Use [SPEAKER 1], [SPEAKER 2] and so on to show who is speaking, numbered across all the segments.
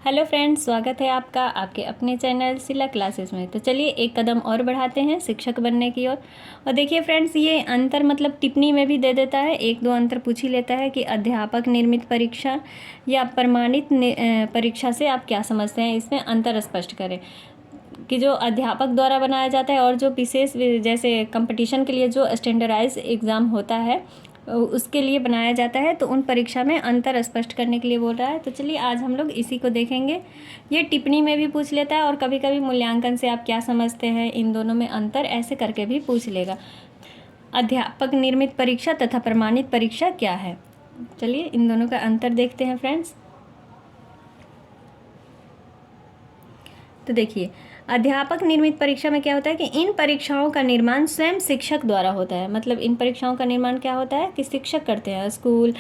[SPEAKER 1] Hello friends, स्वागत है आपका आपके अपने चैनल सिला क्लासेस में। तो चलिए एक कदम और बढ़ाते हैं शिक्षक बनने की ओर। और देखिए फ्रेंड्स, ये अंतर मतलब टिप्पणी में भी दे देता है, एक दो अंतर पूछ ही लेता है कि अध्यापक निर्मित परीक्षा या प्रमाणित परीक्षा से आप क्या समझते हैं, इसमें अंतर स्पष्ट करें। कि जो अध्यापक द्वारा बनाया जाता है और जो विशेष जैसे कंपटीशन के लिए जो स्टैंडर्डाइज एग्ज़ाम होता है उसके लिए बनाया जाता है, तो उन परीक्षा में अंतर स्पष्ट करने के लिए बोल रहा है। तो चलिए आज हम लोग इसी को देखेंगे। ये टिप्पणी में भी पूछ लेता है और कभी कभी मूल्यांकन से आप क्या समझते हैं, इन दोनों में अंतर ऐसे करके भी पूछ लेगा। अध्यापक निर्मित परीक्षा तथा प्रमाणित परीक्षा क्या है, चलिए इन दोनों का अंतर देखते हैं फ्रेंड्स। तो देखिए, अध्यापक निर्मित परीक्षा में क्या होता है कि इन परीक्षाओं का निर्माण स्वयं शिक्षक द्वारा होता है। मतलब इन परीक्षाओं का निर्माण क्या होता है कि शिक्षक करते हैं। स्कूल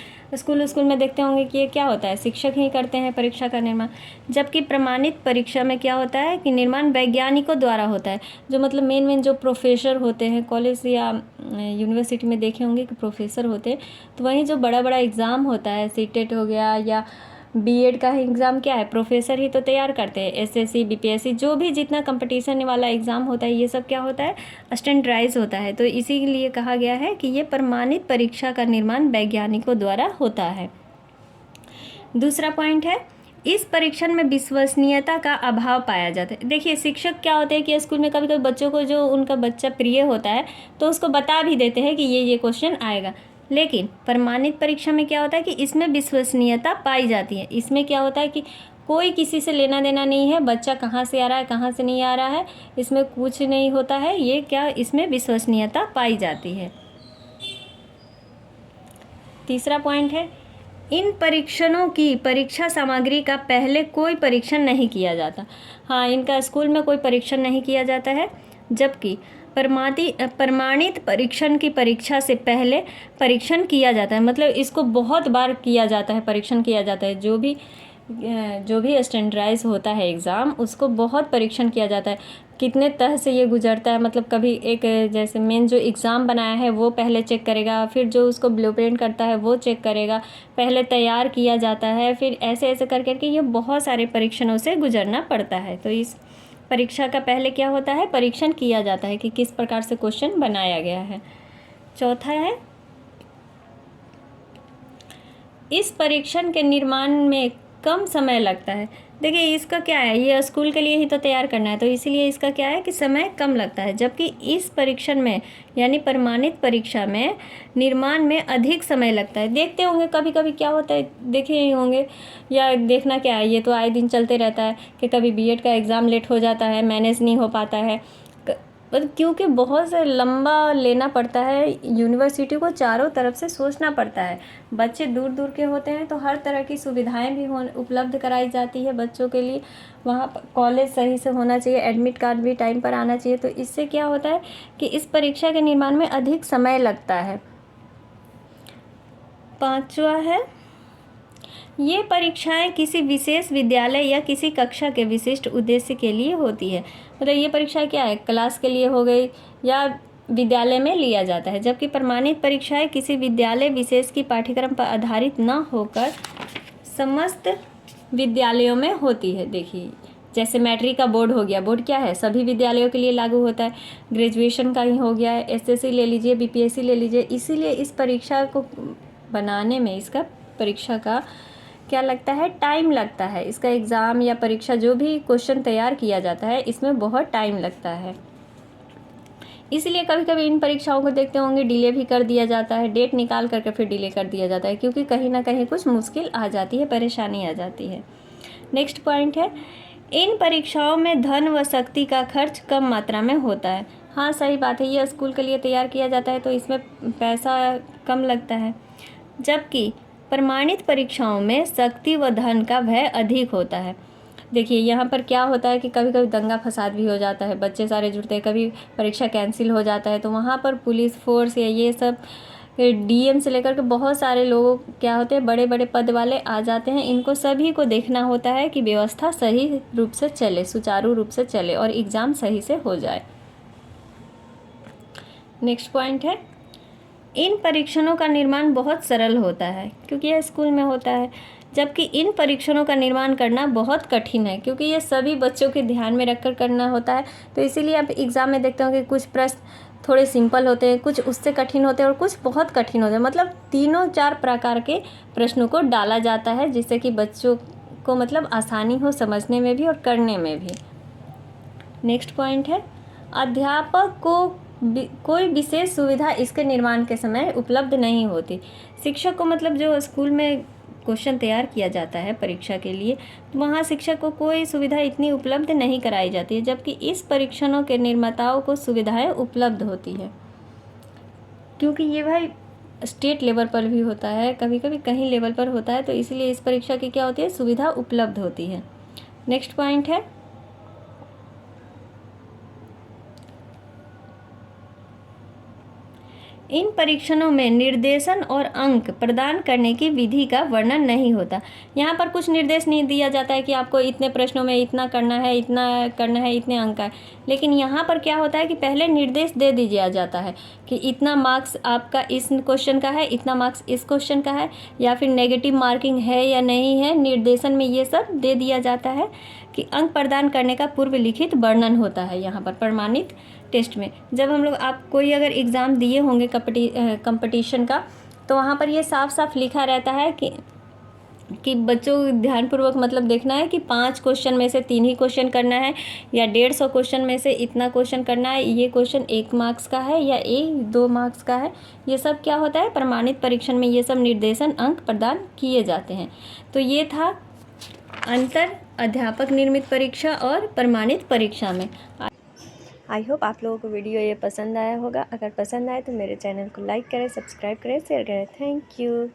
[SPEAKER 1] में देखते होंगे कि ये क्या होता है, शिक्षक ही करते हैं परीक्षा का निर्माण। जबकि प्रमाणित परीक्षा में क्या होता है कि निर्माण वैज्ञानिकों द्वारा होता है। जो मतलब मेन जो प्रोफेसर होते हैं, कॉलेज या यूनिवर्सिटी में देखे होंगे कि प्रोफेसर होते हैं, तो वहीं जो बड़ा बड़ा एग्ज़ाम होता है, सीटेट हो गया या बीएड का एग्ज़ाम, क्या है, प्रोफेसर ही तो तैयार करते हैं। एसएससी बीपीएससी जो भी जितना कंपटीशन वाला एग्ज़ाम होता है, ये सब क्या होता है, स्टैंडर्डाइज होता है। तो इसीलिए कहा गया है कि ये प्रमाणित परीक्षा का निर्माण वैज्ञानिकों द्वारा होता है। दूसरा पॉइंट है, इस परीक्षण में विश्वसनीयता का अभाव पाया जाता है। देखिए, शिक्षक क्या होते हैं कि स्कूल में कभी कभी बच्चों को, जो उनका बच्चा प्रिय होता है, तो उसको बता भी देते हैं कि ये क्वेश्चन आएगा। लेकिन प्रमाणित परीक्षा में क्या होता है कि इसमें विश्वसनीयता पाई जाती है। इसमें क्या होता है कि कोई किसी से लेना देना नहीं है, बच्चा कहाँ से आ रहा है कहाँ से नहीं आ रहा है, इसमें कुछ नहीं होता है। ये क्या, इसमें विश्वसनीयता पाई जाती है। तीसरा पॉइंट है, इन परीक्षणों की परीक्षा सामग्री का पहले कोई परीक्षण नहीं किया जाता। हाँ, इनका स्कूल में कोई परीक्षण नहीं किया जाता है। जबकि प्रमाणित परीक्षण की परीक्षा से पहले परीक्षण किया जाता है। मतलब इसको बहुत बार किया जाता है, परीक्षण किया जाता है। जो भी स्टैंडर्डाइज होता है एग्ज़ाम, उसको बहुत परीक्षण किया जाता है। कितने तह से ये गुजरता है, मतलब कभी एक जैसे मेन जो एग्ज़ाम बनाया है वो पहले चेक करेगा, फिर जो उसको ब्लूप्रिंट करता है वो चेक करेगा, पहले तैयार किया जाता है, फिर ऐसे ऐसे कर करके ये बहुत सारे परीक्षणों से गुजरना पड़ता है। तो इस परीक्षा का पहले क्या होता है, परीक्षण किया जाता है कि किस प्रकार से क्वेश्चन बनाया गया है। चौथा है, इस परीक्षण के निर्माण में कम समय लगता है। देखिए, इसका क्या है, ये स्कूल के लिए ही तो तैयार करना है, तो इसीलिए इसका क्या है कि समय कम लगता है। जबकि इस परीक्षण में यानी प्रमाणित परीक्षा में निर्माण में अधिक समय लगता है। देखते होंगे कभी कभी क्या होता है, देखे ही होंगे, या देखना क्या है, ये तो आए दिन चलते रहता है कि कभी बीएड का एग्ज़ाम लेट हो जाता है, मैनेज नहीं हो पाता है, क्योंकि बहुत से लंबा लेना पड़ता है। यूनिवर्सिटी को चारों तरफ से सोचना पड़ता है। बच्चे दूर दूर के होते हैं, तो हर तरह की सुविधाएं भी उपलब्ध कराई जाती है बच्चों के लिए। वहाँ पर कॉलेज सही से होना चाहिए, एडमिट कार्ड भी टाइम पर आना चाहिए। तो इससे क्या होता है कि इस परीक्षा के निर्माण में अधिक समय लगता है। पांचवा है, ये परीक्षाएं किसी विशेष विद्यालय या किसी कक्षा के विशिष्ट उद्देश्य के लिए होती है। मतलब ये परीक्षा क्या है, क्लास के लिए हो गई या विद्यालय में लिया जाता है। जबकि प्रमाणित परीक्षाएं किसी विद्यालय विशेष की पाठ्यक्रम पर आधारित न होकर समस्त विद्यालयों में होती है। देखिए, जैसे मैट्रिक का बोर्ड हो गया, बोर्ड क्या है, सभी विद्यालयों के लिए लागू होता है। ग्रेजुएशन का ही हो गया है, एसएससी ले लीजिए, बीपीएससी ले लीजिए। इसीलिए इस परीक्षा को बनाने में, इसका परीक्षा का क्या लगता है, टाइम लगता है। इसका एग्ज़ाम या परीक्षा जो भी क्वेश्चन तैयार किया जाता है, इसमें बहुत टाइम लगता है। इसलिए कभी कभी इन परीक्षाओं को देखते होंगे डिले भी कर दिया जाता है, डेट निकाल करके फिर डिले कर दिया जाता है, क्योंकि कहीं ना कहीं कुछ मुश्किल आ जाती है, परेशानी आ जाती है। नेक्स्ट पॉइंट है, इन परीक्षाओं में धन व शक्ति का खर्च कम मात्रा में होता है। हाँ, सही बात है, ये स्कूल के लिए तैयार किया जाता है, तो इसमें पैसा कम लगता है। जबकि प्रमाणित परीक्षाओं में शक्ति व धन का व्यय अधिक होता है। देखिए, यहाँ पर क्या होता है कि कभी कभी दंगा फसाद भी हो जाता है, बच्चे सारे जुड़ते हैं, कभी परीक्षा कैंसिल हो जाता है, तो वहाँ पर पुलिस फोर्स या ये सब डीएम से लेकर के बहुत सारे लोग क्या होते हैं, बड़े बड़े पद वाले आ जाते हैं। इनको सभी को देखना होता है कि व्यवस्था सही रूप से चले, सुचारू रूप से चले और एग्ज़ाम सही से हो जाए। नेक्स्ट पॉइंट है, इन परीक्षणों का निर्माण बहुत सरल होता है, क्योंकि यह स्कूल में होता है। जबकि इन परीक्षणों का निर्माण करना बहुत कठिन है, क्योंकि ये सभी बच्चों के ध्यान में रखकर करना होता है। तो इसीलिए आप एग्ज़ाम में देखते हो कि कुछ प्रश्न थोड़े सिंपल होते हैं, कुछ उससे कठिन होते हैं और कुछ बहुत कठिन होते हैं। मतलब 3-4 प्रकार के प्रश्नों को डाला जाता है, जिससे कि बच्चों को मतलब आसानी हो समझने में भी और करने में भी। नेक्स्ट पॉइंट है, अध्यापक को कोई विशेष सुविधा इसके निर्माण के समय उपलब्ध नहीं होती। शिक्षक को मतलब जो स्कूल में क्वेश्चन तैयार किया जाता है परीक्षा के लिए, तो वहाँ शिक्षक को कोई सुविधा इतनी उपलब्ध नहीं कराई जाती है, जबकि इस परीक्षणों के निर्माताओं को सुविधाएं उपलब्ध होती है। क्योंकि ये भाई स्टेट लेवल पर भी होता है, कभी कभी कहीं लेवल पर होता है, तो इसलिए इस परीक्षा की क्या होती है, सुविधा उपलब्ध होती है। नेक्स्ट पॉइंट है, इन परीक्षणों में निर्देशन और अंक प्रदान करने की विधि का वर्णन नहीं होता। यहाँ पर कुछ निर्देश नहीं दिया जाता है कि आपको इतने प्रश्नों में इतना करना है, इतना करना है, इतने अंक है। लेकिन यहाँ पर क्या होता है कि पहले निर्देश दे दिया जाता है कि इतना मार्क्स आपका इस क्वेश्चन का है, इतना मार्क्स इस क्वेश्चन का है, या फिर नेगेटिव मार्किंग है या नहीं है। निर्देशन में ये सब दे दिया जाता है कि अंक प्रदान करने का पूर्व लिखित वर्णन होता है। यहाँ पर प्रमाणित टेस्ट में जब हम लोग, आप कोई अगर एग्ज़ाम दिए होंगे कंपटीशन का, तो वहाँ पर ये साफ साफ लिखा रहता है कि बच्चों ध्यानपूर्वक मतलब देखना है कि 5 क्वेश्चन में से 3 ही क्वेश्चन करना है, या 150 क्वेश्चन में से इतना क्वेश्चन करना है, ये क्वेश्चन 1 मार्क्स का है या 2 मार्क्स का है। ये सब क्या होता है, प्रमाणित परीक्षण में ये सब निर्देशन अंक प्रदान किए जाते हैं। तो ये था अंतर अध्यापक निर्मित परीक्षा और प्रमाणित परीक्षा में। आई होप आप लोगों को वीडियो ये पसंद आया होगा। अगर पसंद आए तो मेरे चैनल को लाइक करें, सब्सक्राइब करें, शेयर करें। Thank you.